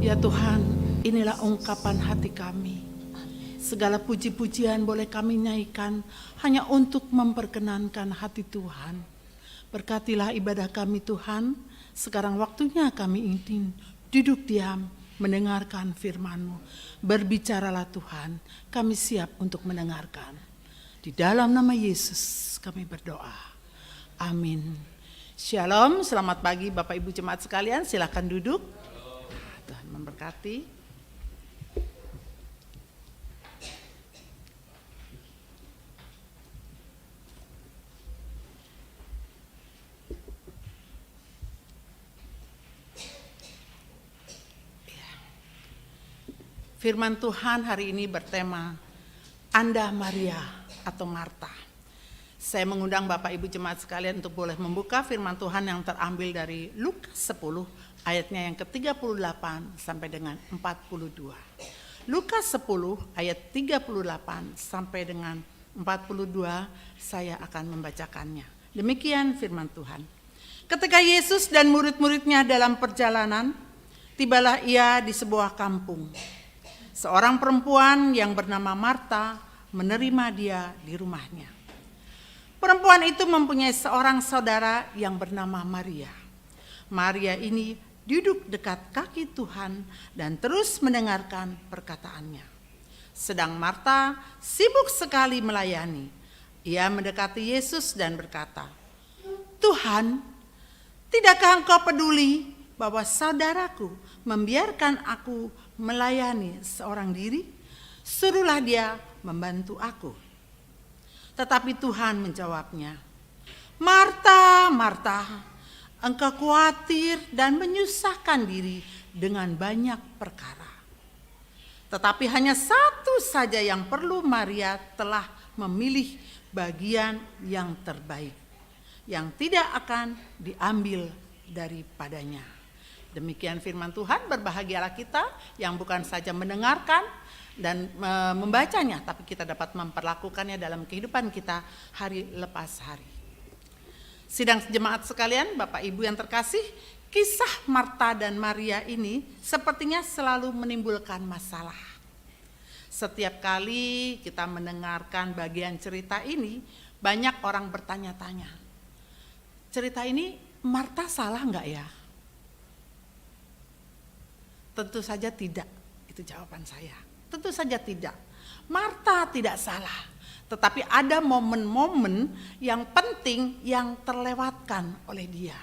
Ya Tuhan, inilah ungkapan hati kami. Segala puji-pujian boleh kami naikkan hanya untuk memperkenankan hati Tuhan. Berkatilah ibadah kami Tuhan. Sekarang waktunya kami ingin duduk diam mendengarkan firman-Mu. Berbicaralah Tuhan, kami siap untuk mendengarkan. Di dalam nama Yesus kami berdoa. Amin. Shalom, selamat pagi Bapak Ibu jemaat sekalian, silakan duduk. Tuhan memberkati. Firman Tuhan hari ini bertema Anda Maria atau Marta. Saya mengundang Bapak Ibu jemaat sekalian untuk boleh membuka firman Tuhan yang terambil dari Lukas 10 ayatnya yang ke-38 sampai dengan 42. Lukas 10 ayat 38 sampai dengan 42 saya akan membacakannya. Demikian firman Tuhan. Ketika Yesus dan murid-muridnya dalam perjalanan, tibalah ia di sebuah kampung. Seorang perempuan yang bernama Marta menerima dia di rumahnya. Perempuan itu mempunyai seorang saudara yang bernama Maria. Maria ini duduk dekat kaki Tuhan dan terus mendengarkan perkataannya. Sedang Marta sibuk sekali melayani. Ia mendekati Yesus dan berkata, "Tuhan, tidakkah engkau peduli bahwa saudaraku membiarkan aku melayani seorang diri? Suruhlah dia membantu aku." Tetapi Tuhan menjawabnya, "Marta, Marta, engkau khawatir dan menyusahkan diri dengan banyak perkara. Tetapi hanya satu saja yang perlu. Maria telah memilih bagian yang terbaik, yang tidak akan diambil daripadanya." Demikian firman Tuhan. Berbahagialah kita yang bukan saja mendengarkan dan membacanya, tapi kita dapat memperlakukannya dalam kehidupan kita hari lepas hari. Sidang jemaat sekalian, Bapak Ibu yang terkasih, kisah Marta dan Maria ini sepertinya selalu menimbulkan masalah. Setiap kali kita mendengarkan bagian cerita ini, banyak orang bertanya-tanya, cerita ini Marta salah enggak ya? Tentu saja tidak, itu jawaban saya. Tentu saja tidak. Marta tidak salah, tetapi ada momen-momen yang penting yang terlewatkan oleh dia.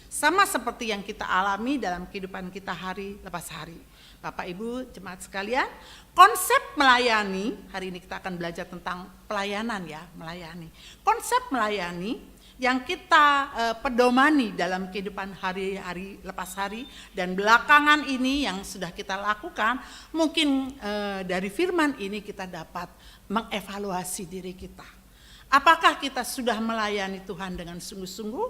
Sama seperti yang kita alami dalam kehidupan kita hari lepas hari. Bapak Ibu jemaat sekalian, konsep melayani, hari ini kita akan belajar tentang pelayanan ya, melayani. Konsep melayani yang kita pedomani dalam kehidupan hari-hari lepas hari dan belakangan ini yang sudah kita lakukan, mungkin dari firman ini kita dapat mengevaluasi diri kita. Apakah kita sudah melayani Tuhan dengan sungguh-sungguh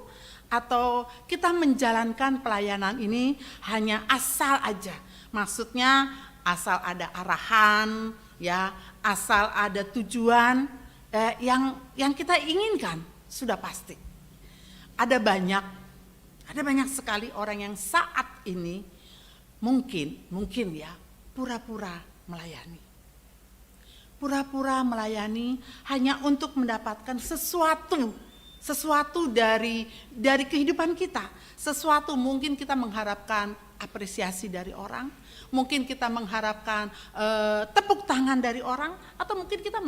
atau kita menjalankan pelayanan ini hanya asal aja? Maksudnya asal ada arahan, ya, asal ada tujuan yang kita inginkan. Sudah pasti. Ada banyak sekali orang yang saat ini mungkin ya pura-pura melayani. Pura-pura melayani hanya untuk mendapatkan sesuatu dari kehidupan kita. Sesuatu mungkin kita mengharapkan apresiasi dari orang, mungkin kita mengharapkan tepuk tangan dari orang, atau mungkin kita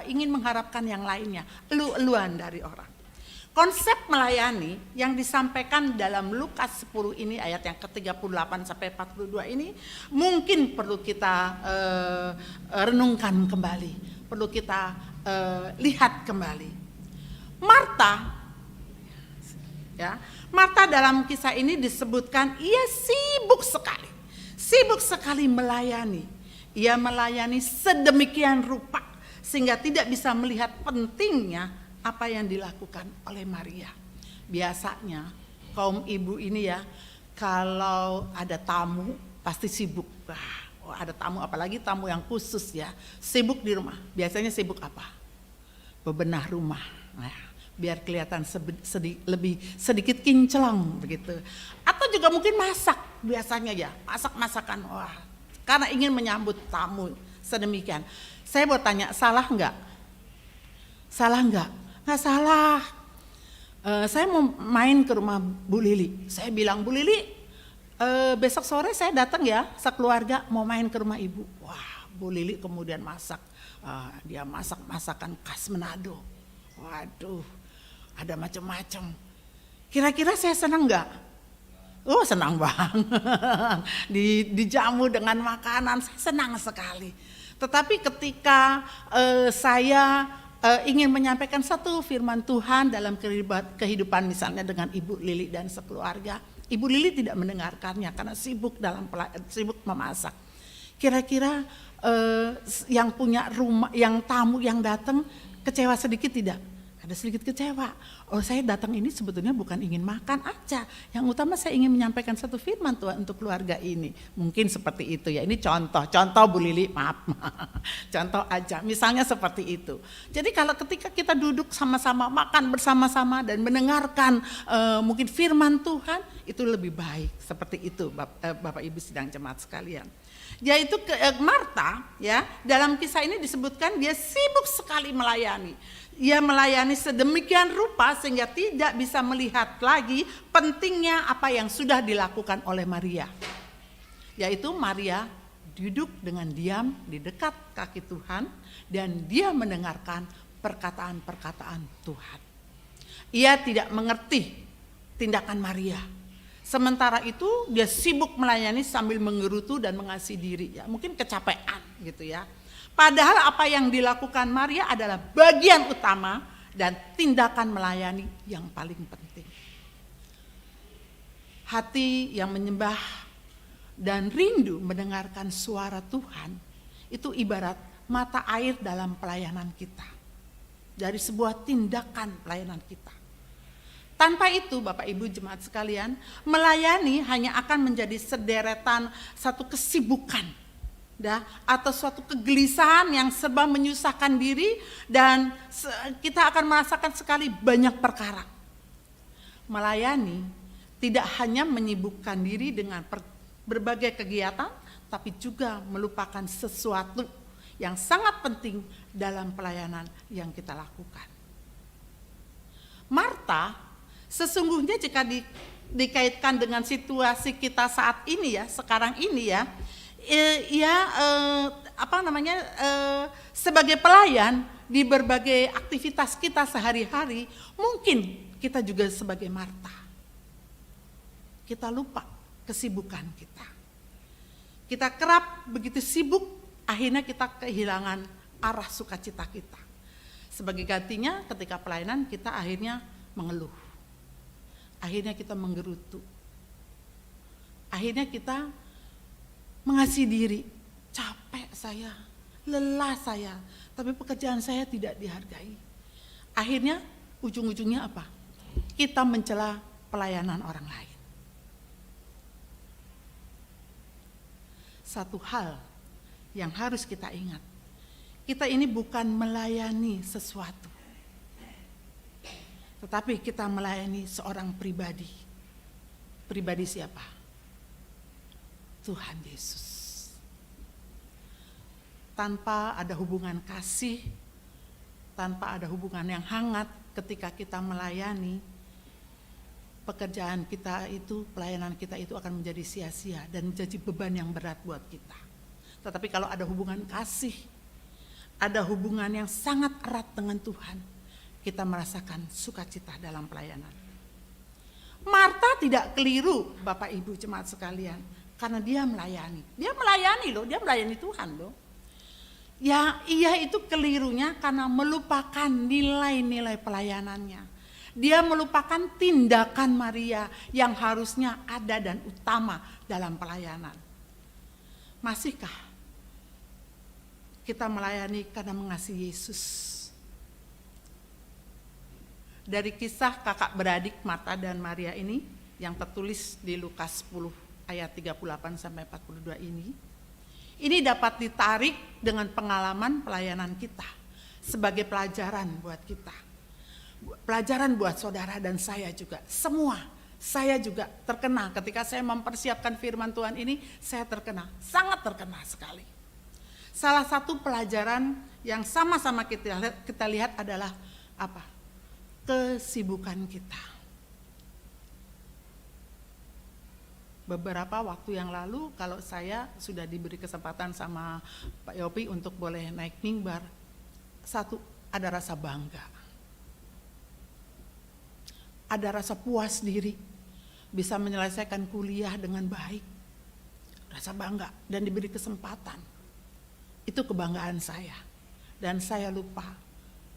ingin mengharapkan yang lainnya, elu-eluan dari orang. Konsep melayani yang disampaikan dalam Lukas 10 ini ayat yang ke-38 sampai 42 ini mungkin perlu kita renungkan kembali, perlu kita lihat kembali. Marta dalam kisah ini disebutkan ia sibuk sekali melayani. Ia melayani sedemikian rupa sehingga tidak bisa melihat pentingnya apa yang dilakukan oleh Maria. Biasanya kaum ibu ini ya, kalau ada tamu pasti sibuk. Ada tamu, apalagi tamu yang khusus ya, sibuk di rumah. Biasanya sibuk apa? Bebenah rumah. biar kelihatan lebih sedikit kinclong begitu. Atau juga mungkin masak. biasanya ya, masak masakan. Wah, karena ingin menyambut tamu sedemikian. Saya mau tanya, salah enggak? Salah enggak? Enggak salah. Saya mau main ke rumah Bu Lili. Saya bilang, Bu Lili, besok sore saya datang ya, sekeluarga mau main ke rumah Ibu. Wah, Bu Lili kemudian masak. Dia masak masakan khas Manado. Waduh, ada macam-macam. Kira-kira saya senang enggak? Oh, senang banget. Dijamu dengan makanan, saya senang sekali. Tetapi ketika saya ingin menyampaikan satu firman Tuhan dalam kehidupan misalnya dengan Ibu Lili dan sekeluarga, Ibu Lili tidak mendengarkannya karena sibuk sibuk memasak. Kira-kira yang punya rumah, yang tamu yang datang kecewa sedikit tidak? Ada sedikit kecewa. Oh, saya datang ini sebetulnya bukan ingin makan aja. Yang utama saya ingin menyampaikan satu firman Tuhan untuk keluarga ini. Mungkin seperti itu ya. Ini contoh Bu Lili, maaf. Contoh aja. Misalnya seperti itu. Jadi kalau ketika kita duduk sama-sama, makan bersama-sama dan mendengarkan mungkin firman Tuhan, itu lebih baik. Seperti itu Bapak Ibu sidang jemaat sekalian. Yaitu Marta ya, dalam kisah ini disebutkan dia sibuk sekali melayani. Ia melayani sedemikian rupa sehingga tidak bisa melihat lagi pentingnya apa yang sudah dilakukan oleh Maria. Yaitu Maria duduk dengan diam di dekat kaki Tuhan dan dia mendengarkan perkataan-perkataan Tuhan. Ia tidak mengerti tindakan Maria. Sementara itu dia sibuk melayani sambil menggerutu dan mengasihi diri. Ya, mungkin kecapean gitu ya. Padahal apa yang dilakukan Maria adalah bagian utama dan tindakan melayani yang paling penting. Hati yang menyembah dan rindu mendengarkan suara Tuhan itu ibarat mata air dalam pelayanan kita. Dari sebuah tindakan pelayanan kita. Tanpa itu Bapak Ibu jemaat sekalian, melayani hanya akan menjadi sederetan satu kesibukan. Atau suatu kegelisahan yang serba menyusahkan diri dan kita akan merasakan sekali banyak perkara. Melayani tidak hanya menyibukkan diri dengan berbagai kegiatan, tapi juga melupakan sesuatu yang sangat penting dalam pelayanan yang kita lakukan. Marta sesungguhnya jika dikaitkan dengan situasi kita saat ini ya, sekarang ini ya, sebagai pelayan di berbagai aktivitas kita sehari-hari, mungkin kita juga sebagai Marta. Kita lupa kesibukan kita. Kita kerap begitu sibuk, akhirnya kita kehilangan arah sukacita kita. Sebagai gantinya ketika pelayanan kita akhirnya mengeluh. Akhirnya kita menggerutu. Akhirnya kita mengasihi diri, capek saya, lelah saya, tapi pekerjaan saya tidak dihargai. Akhirnya ujung-ujungnya apa? Kita mencela pelayanan orang lain. Satu hal yang harus kita ingat, kita ini bukan melayani sesuatu, tetapi kita melayani seorang pribadi. Pribadi siapa? Tuhan Yesus. Tanpa ada hubungan kasih, tanpa ada hubungan yang hangat ketika kita melayani, pekerjaan kita itu, pelayanan kita itu akan menjadi sia-sia dan menjadi beban yang berat buat kita. Tetapi kalau ada hubungan kasih, ada hubungan yang sangat erat dengan Tuhan, kita merasakan sukacita dalam pelayanan. Marta tidak keliru Bapak Ibu jemaat sekalian. Karena dia melayani. Dia melayani Tuhan loh. Ya, ia itu kelirunya karena melupakan nilai-nilai pelayanannya. Dia melupakan tindakan Maria yang harusnya ada dan utama dalam pelayanan. Masihkah kita melayani karena mengasihi Yesus? Dari kisah kakak beradik Marta dan Maria ini yang tertulis di Lukas 10 ayat 38 sampai 42 ini dapat ditarik dengan pengalaman pelayanan kita sebagai pelajaran buat kita. Pelajaran buat saudara dan saya juga. Semua Saya juga terkena ketika saya mempersiapkan firman Tuhan ini, saya terkena, sangat terkena sekali. Salah satu pelajaran yang sama-sama kita lihat adalah apa? Kesibukan kita. Beberapa waktu yang lalu kalau saya sudah diberi kesempatan sama Pak Yopi untuk boleh naik mimbar, ada rasa bangga. Ada rasa puas diri. Bisa menyelesaikan kuliah dengan baik, rasa bangga dan diberi kesempatan. Itu kebanggaan saya. Dan saya lupa,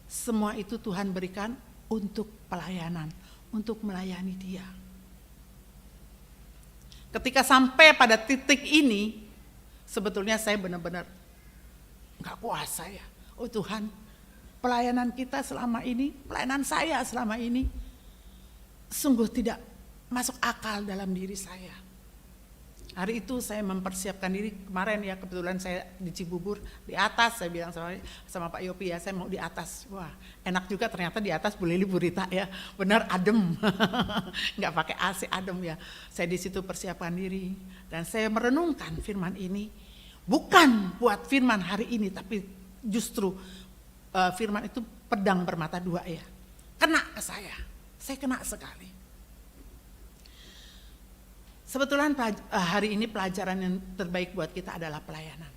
semua itu Tuhan berikan untuk pelayanan, untuk melayani Dia. Ketika sampai pada titik ini, sebetulnya saya benar-benar gak kuasa ya. Oh Tuhan, pelayanan kita selama ini, pelayanan saya selama ini, sungguh tidak masuk akal dalam diri saya. Hari itu saya mempersiapkan diri, kemarin ya kebetulan saya di Cibubur, di atas saya bilang sama Pak Yopi ya, saya mau di atas. Wah enak juga ternyata di atas Bu Lili Bu Rita ya, benar adem, nggak pakai AC, adem ya. Saya di situ persiapkan diri dan saya merenungkan firman ini, bukan buat firman hari ini, tapi justru firman itu pedang bermata dua ya, kena ke saya kena sekali. Sebetulnya hari ini pelajaran yang terbaik buat kita adalah pelayanan.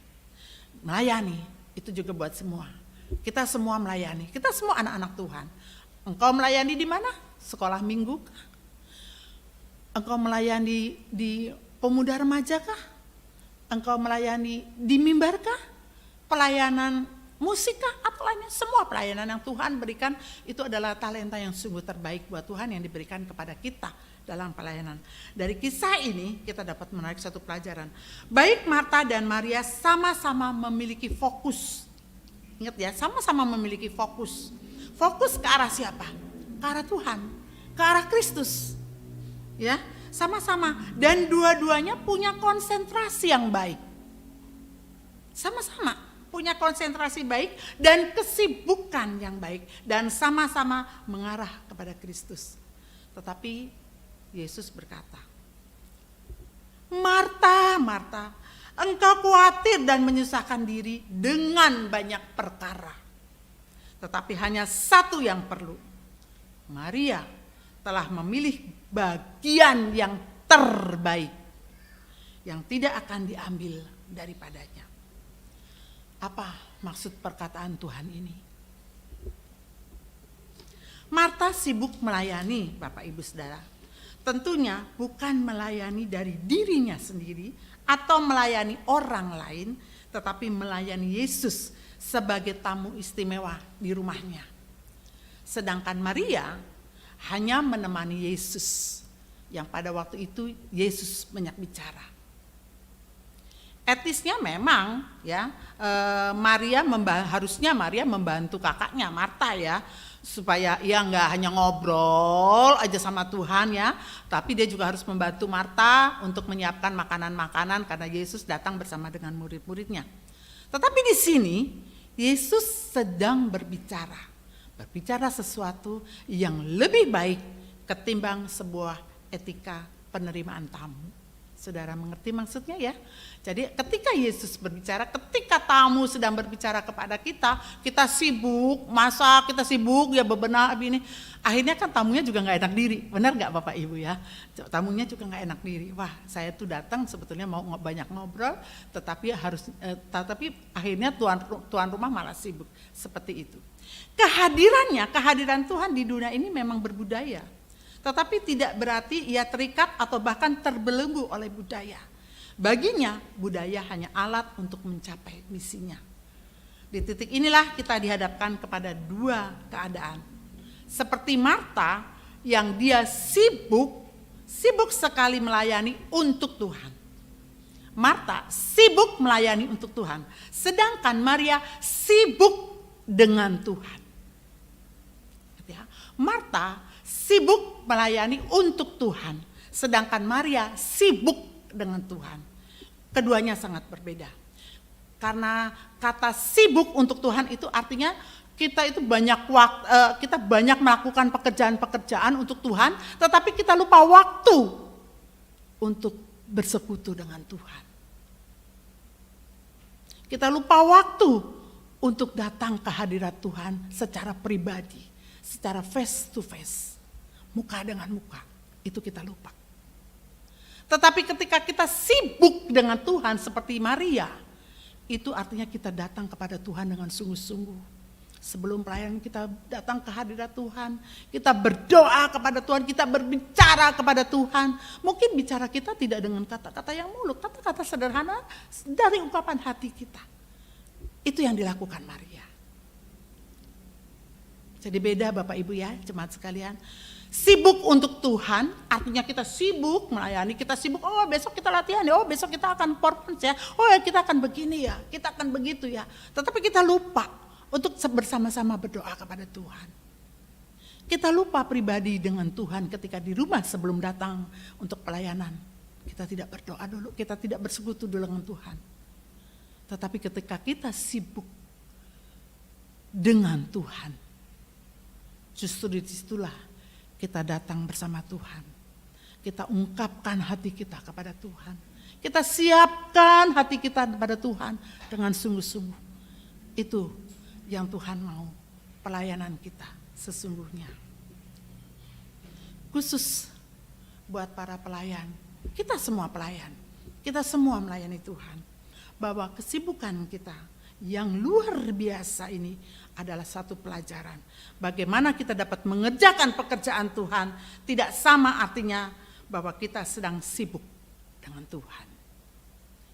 Melayani, itu juga buat semua. Kita semua melayani, kita semua anak-anak Tuhan. Engkau melayani di mana? Sekolah minggu kah? Engkau melayani di pemuda remaja kah? Engkau melayani di mimbar kah? Pelayanan musik kah? Atau lainnya? Semua pelayanan yang Tuhan berikan itu adalah talenta yang sungguh terbaik buat Tuhan yang diberikan kepada kita dalam pelayanan. Dari kisah ini kita dapat menarik satu pelajaran. Baik Marta dan Maria sama-sama memiliki fokus. Ingat ya, sama-sama memiliki fokus. Fokus ke arah siapa? Ke arah Tuhan, ke arah Kristus. Ya, sama-sama, dan dua-duanya punya konsentrasi yang baik. Sama-sama punya konsentrasi baik dan kesibukan yang baik, dan sama-sama mengarah kepada Kristus. Tetapi Yesus berkata, Marta, Marta, engkau khawatir dan menyusahkan diri dengan banyak perkara. Tetapi hanya satu yang perlu. Maria telah memilih bagian yang terbaik, yang tidak akan diambil daripadanya. Apa maksud perkataan Tuhan ini? Marta sibuk melayani, Bapak Ibu Saudara. Tentunya bukan melayani dari dirinya sendiri atau melayani orang lain, tetapi melayani Yesus sebagai tamu istimewa di rumahnya. Sedangkan Maria hanya menemani Yesus, yang pada waktu itu Yesus banyak bicara. Etisnya memang ya, harusnya Maria membantu kakaknya Marta ya, supaya ia nggak hanya ngobrol aja sama Tuhan ya, tapi dia juga harus membantu Marta untuk menyiapkan makanan-makanan karena Yesus datang bersama dengan murid-muridnya. Tetapi di sini Yesus sedang berbicara sesuatu yang lebih baik ketimbang sebuah etika penerimaan tamu. Saudara mengerti maksudnya ya? Jadi ketika Yesus berbicara, ketika tamu sedang berbicara kepada kita, kita sibuk masak, kita sibuk ya bebenah ini. Akhirnya kan tamunya juga gak enak diri, benar gak Bapak Ibu ya? Tamunya juga gak enak diri. Wah saya tuh datang sebetulnya mau banyak ngobrol, tetapi akhirnya tuan rumah malah sibuk. Seperti itu. Kehadiran Tuhan di dunia ini memang berbudaya. Tetapi tidak berarti ia terikat atau bahkan terbelenggu oleh budaya. Baginya budaya hanya alat untuk mencapai misinya. Di titik inilah kita dihadapkan kepada dua keadaan. Seperti Marta yang dia sibuk sekali melayani untuk Tuhan. Marta sibuk melayani untuk Tuhan. Sedangkan Maria sibuk dengan Tuhan. Marta sibuk melayani untuk Tuhan, sedangkan Maria sibuk dengan Tuhan. Keduanya sangat berbeda. Karena kata sibuk untuk Tuhan itu artinya Kita itu kita banyak melakukan pekerjaan-pekerjaan untuk Tuhan, tetapi kita lupa waktu untuk bersekutu dengan Tuhan. Kita lupa waktu untuk datang ke hadirat Tuhan secara pribadi, secara face to face, muka dengan muka. Itu kita lupa. Tetapi ketika kita sibuk dengan Tuhan seperti Maria, itu artinya kita datang kepada Tuhan dengan sungguh-sungguh. Sebelum pelayanan kita datang ke hadirat Tuhan, kita berdoa kepada Tuhan, kita berbicara kepada Tuhan. Mungkin bicara kita tidak dengan kata-kata yang muluk, kata-kata sederhana dari ungkapan hati kita. Itu yang dilakukan Maria. Jadi beda Bapak Ibu ya, jemaat sekalian. Sibuk untuk Tuhan, artinya kita sibuk melayani, kita sibuk, oh besok kita latihan ya, oh besok kita akan performance ya, oh ya kita akan begini ya, kita akan begitu ya. Tetapi kita lupa untuk bersama-sama berdoa kepada Tuhan. Kita lupa pribadi dengan Tuhan ketika di rumah sebelum datang untuk pelayanan. Kita tidak berdoa dulu, kita tidak bersekutu dulu dengan Tuhan. Tetapi ketika kita sibuk dengan Tuhan, justru disitulah kita datang bersama Tuhan. Kita ungkapkan hati kita kepada Tuhan. Kita siapkan hati kita kepada Tuhan dengan sungguh-sungguh. Itu yang Tuhan mau, pelayanan kita sesungguhnya. Khusus buat para pelayan, kita semua pelayan, kita semua melayani Tuhan. Bahwa kesibukan kita yang luar biasa ini adalah satu pelajaran. Bagaimana kita dapat mengerjakan pekerjaan Tuhan, tidak sama artinya bahwa kita sedang sibuk dengan Tuhan.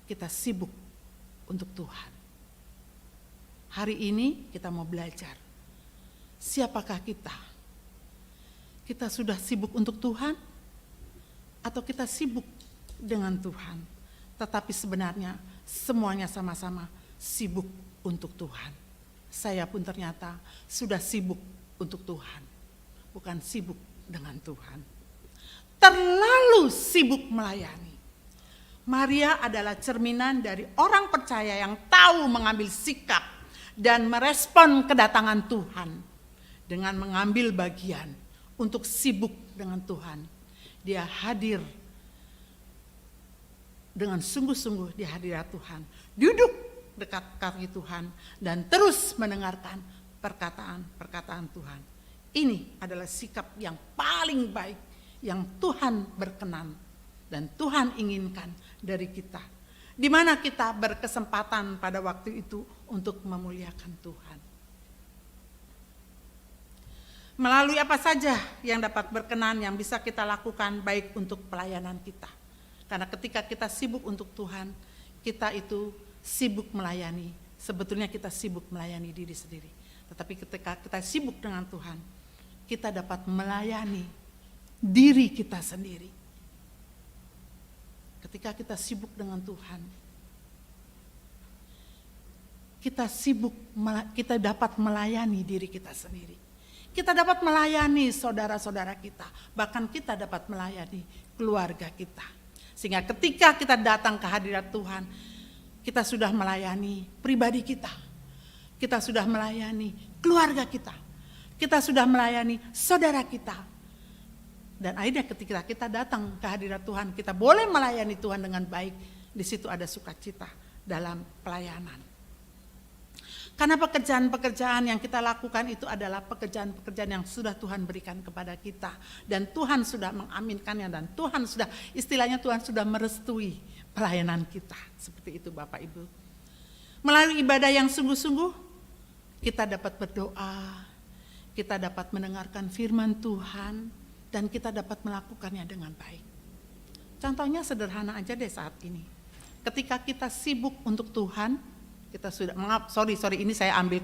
Kita sibuk untuk Tuhan. Hari ini kita mau belajar, siapakah kita? Kita sudah sibuk untuk Tuhan? Atau kita sibuk dengan Tuhan? Tetapi sebenarnya semuanya sama-sama sibuk untuk Tuhan. Saya pun ternyata sudah sibuk untuk Tuhan, bukan sibuk dengan Tuhan. Terlalu sibuk melayani. Maria adalah cerminan dari orang percaya yang tahu mengambil sikap dan merespon kedatangan Tuhan dengan mengambil bagian untuk sibuk dengan Tuhan. Dia hadir dengan sungguh-sungguh di hadirat Tuhan, duduk dekat kaki Tuhan dan terus mendengarkan perkataan-perkataan Tuhan. Ini adalah sikap yang paling baik yang Tuhan berkenan dan Tuhan inginkan dari kita. Di mana kita berkesempatan pada waktu itu untuk memuliakan Tuhan. Melalui apa saja yang dapat berkenan yang bisa kita lakukan baik untuk pelayanan kita. Karena ketika kita sibuk untuk Tuhan, kita itu sibuk melayani. Sebetulnya kita sibuk melayani diri sendiri. Tetapi ketika kita sibuk dengan Tuhan, kita dapat melayani diri kita sendiri. Ketika kita sibuk dengan Tuhan, kita dapat melayani diri kita sendiri. Kita dapat melayani saudara-saudara kita, bahkan kita dapat melayani keluarga kita. Sehingga ketika kita datang ke hadirat Tuhan, kita sudah melayani pribadi kita. Kita sudah melayani keluarga kita. Kita sudah melayani saudara kita. Dan akhirnya ketika kita datang ke hadirat Tuhan, kita boleh melayani Tuhan dengan baik. Di situ ada sukacita dalam pelayanan. Karena pekerjaan-pekerjaan yang kita lakukan itu adalah pekerjaan-pekerjaan yang sudah Tuhan berikan kepada kita. Dan Tuhan sudah mengaminkannya dan Tuhan sudah, istilahnya Tuhan sudah merestui pelayanan kita. Seperti itu Bapak Ibu. Melalui ibadah yang sungguh-sungguh, kita dapat berdoa, kita dapat mendengarkan firman Tuhan, dan kita dapat melakukannya dengan baik. Contohnya sederhana aja deh saat ini. Ketika kita sibuk untuk Tuhan, kita sudah sorry ini saya ambil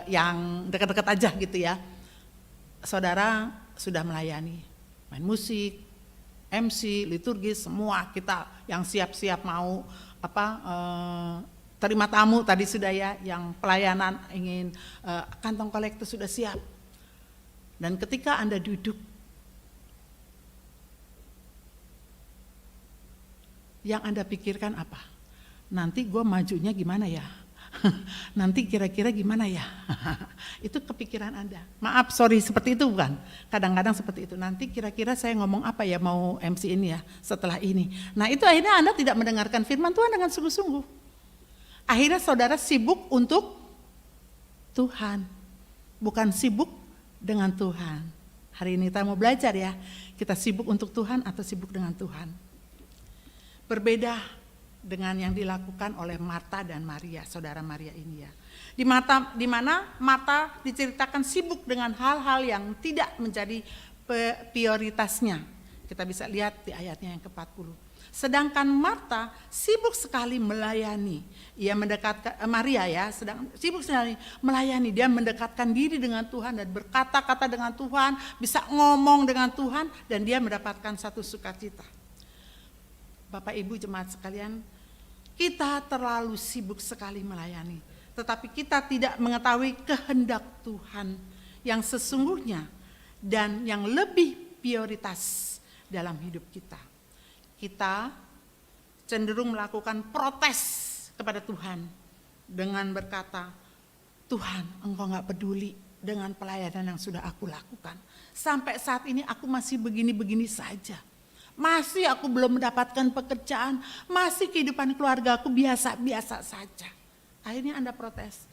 yang dekat-dekat aja gitu ya. Saudara sudah melayani, main musik, MC, liturgis, semua kita yang siap-siap mau terima tamu tadi sudah ya, yang pelayanan ingin kantong kolektor sudah siap. Dan ketika Anda duduk, yang Anda pikirkan apa? Nanti gue majunya gimana ya? Nanti kira-kira gimana ya? Itu kepikiran Anda. Maaf, sorry, seperti itu bukan? Kadang-kadang seperti itu. Nanti kira-kira saya ngomong apa ya mau MC ini ya setelah ini. Nah itu akhirnya Anda tidak mendengarkan firman Tuhan dengan sungguh-sungguh. Akhirnya saudara sibuk untuk Tuhan, bukan sibuk dengan Tuhan. Hari ini kita mau belajar ya, kita sibuk untuk Tuhan atau sibuk dengan Tuhan. Berbeda dengan yang dilakukan oleh Marta dan Maria, saudara Maria ini ya. Di mana Marta diceritakan sibuk dengan hal-hal yang tidak menjadi prioritasnya. Kita bisa lihat di ayatnya yang ke-40. Sedangkan Marta sibuk sekali melayani. Ia mendekatkan Maria ya, sibuk sekali melayani. Dia mendekatkan diri dengan Tuhan dan berkata-kata dengan Tuhan, bisa ngomong dengan Tuhan dan dia mendapatkan satu sukacita. Bapak Ibu jemaat sekalian, kita terlalu sibuk sekali melayani, tetapi kita tidak mengetahui kehendak Tuhan yang sesungguhnya dan yang lebih prioritas dalam hidup kita. Kita cenderung melakukan protes kepada Tuhan dengan berkata, Tuhan, Engkau gak peduli dengan pelayanan yang sudah aku lakukan. Sampai saat ini aku masih begini-begini saja. Masih aku belum mendapatkan pekerjaan, masih kehidupan keluarga aku biasa-biasa saja. Akhirnya Anda protes.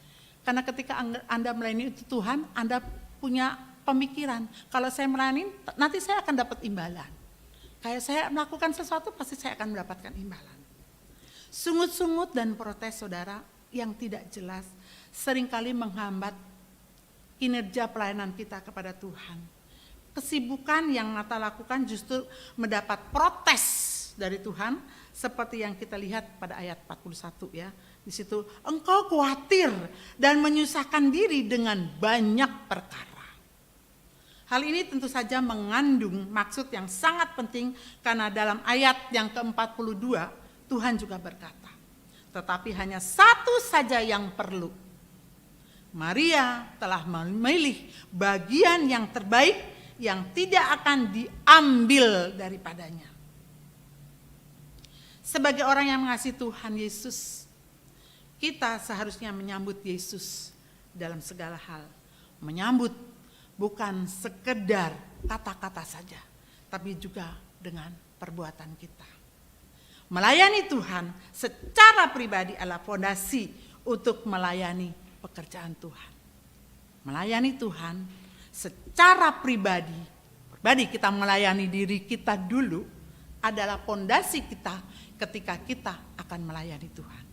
Karena ketika Anda melayani itu Tuhan, Anda punya pemikiran, kalau saya melayani nanti saya akan dapat imbalan. Kayak saya melakukan sesuatu pasti saya akan mendapatkan imbalan. Sungut-sungut dan protes saudara yang tidak jelas seringkali menghambat kinerja pelayanan kita kepada Tuhan. Kesibukan yang Marta lakukan justru mendapat protes dari Tuhan seperti yang kita lihat pada ayat 41 ya. Di situ engkau khawatir dan menyusahkan diri dengan banyak perkara. Hal ini tentu saja mengandung maksud yang sangat penting karena dalam ayat yang ke-42 Tuhan juga berkata, tetapi hanya satu saja yang perlu. Maria telah memilih bagian yang terbaik yang tidak akan diambil daripadanya. Sebagai orang yang mengasihi Tuhan Yesus, kita seharusnya menyambut Yesus dalam segala hal. Menyambut bukan sekedar kata-kata saja, tapi juga dengan perbuatan kita. Melayani Tuhan secara pribadi adalah fondasi untuk melayani pekerjaan Tuhan. Melayani Tuhan secara pribadi kita melayani diri kita dulu adalah fondasi kita ketika kita akan melayani Tuhan.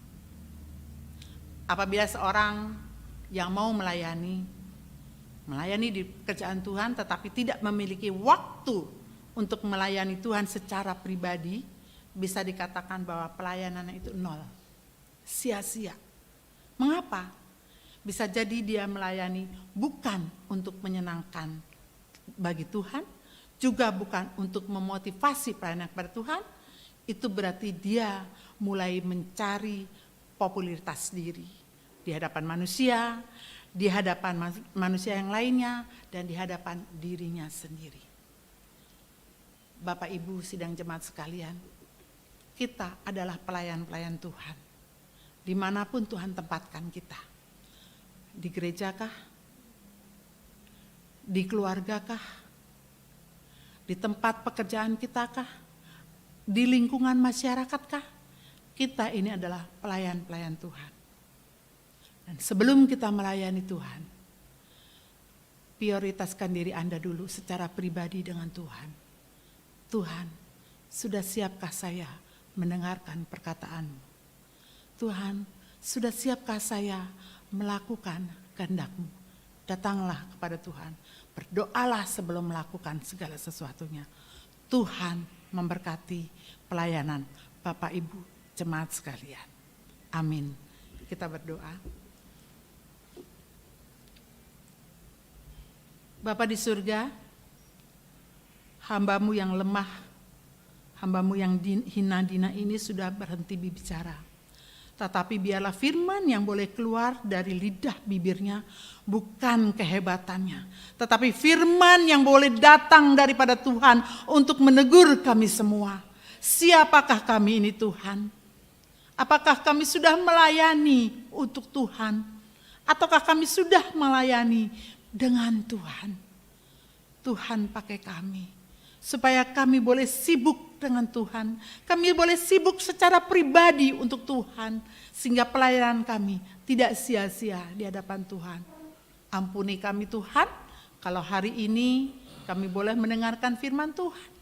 Apabila seorang yang mau melayani di pekerjaan Tuhan tetapi tidak memiliki waktu untuk melayani Tuhan secara pribadi, bisa dikatakan bahwa pelayanannya itu nol, sia-sia. Mengapa? Bisa jadi dia melayani bukan untuk menyenangkan bagi Tuhan, juga bukan untuk memotivasi pelayanan kepada Tuhan. Itu berarti dia mulai mencari popularitas diri di hadapan manusia, di hadapan manusia yang lainnya, dan di hadapan dirinya sendiri. Bapak Ibu sidang jemaat sekalian, kita adalah pelayan-pelayan Tuhan. Dimanapun Tuhan tempatkan kita. Di gerejakah? Di keluargakah? Di tempat pekerjaan kitakah? Di lingkungan masyarakatkah? Kita ini adalah pelayan-pelayan Tuhan. Dan sebelum kita melayani Tuhan, prioritaskan diri Anda dulu secara pribadi dengan Tuhan. Tuhan, sudah siapkah saya mendengarkan perkataan-Mu? Tuhan, sudah siapkah saya melakukan kehendak-Mu? Datanglah kepada Tuhan, berdoalah sebelum melakukan segala sesuatunya. Tuhan memberkati pelayanan Bapak Ibu jemaat sekalian. Amin. Kita berdoa. Bapa di surga, hamba-Mu yang lemah, hamba-Mu yang hina-dina ini sudah berhenti berbicara. Tetapi biarlah firman yang boleh keluar dari lidah bibirnya bukan kehebatannya, tetapi firman yang boleh datang daripada Tuhan untuk menegur kami semua. Siapakah kami ini Tuhan? Apakah kami sudah melayani untuk Tuhan? Ataukah kami sudah melayani dengan Tuhan? Tuhan pakai kami supaya kami boleh sibuk dengan Tuhan. Kami boleh sibuk secara pribadi untuk Tuhan. Sehingga pelayanan kami tidak sia-sia di hadapan Tuhan. Ampuni kami Tuhan, kalau hari ini kami boleh mendengarkan firman Tuhan.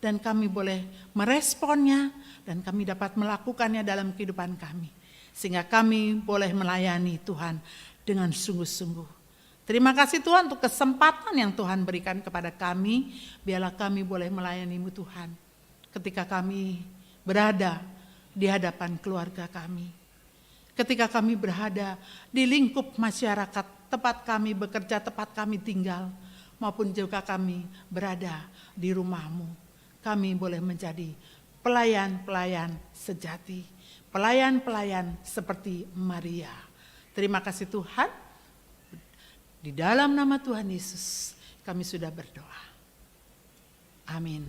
Dan kami boleh meresponnya dan kami dapat melakukannya dalam kehidupan kami. Sehingga kami boleh melayani Tuhan dengan sungguh-sungguh. Terima kasih Tuhan untuk kesempatan yang Tuhan berikan kepada kami. Biarlah kami boleh melayani-Mu Tuhan. Ketika kami berada di hadapan keluarga kami. Ketika kami berada di lingkup masyarakat, tempat kami bekerja, tempat kami tinggal. Maupun juga kami berada di rumah-Mu. Kami boleh menjadi pelayan-pelayan sejati. Pelayan-pelayan seperti Maria. Terima kasih Tuhan. Di dalam nama Tuhan Yesus kami sudah berdoa. Amin.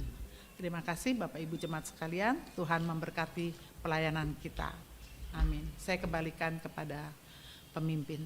Terima kasih Bapak Ibu jemaat sekalian. Tuhan memberkati pelayanan kita. Amin. Saya kembalikan kepada pemimpin.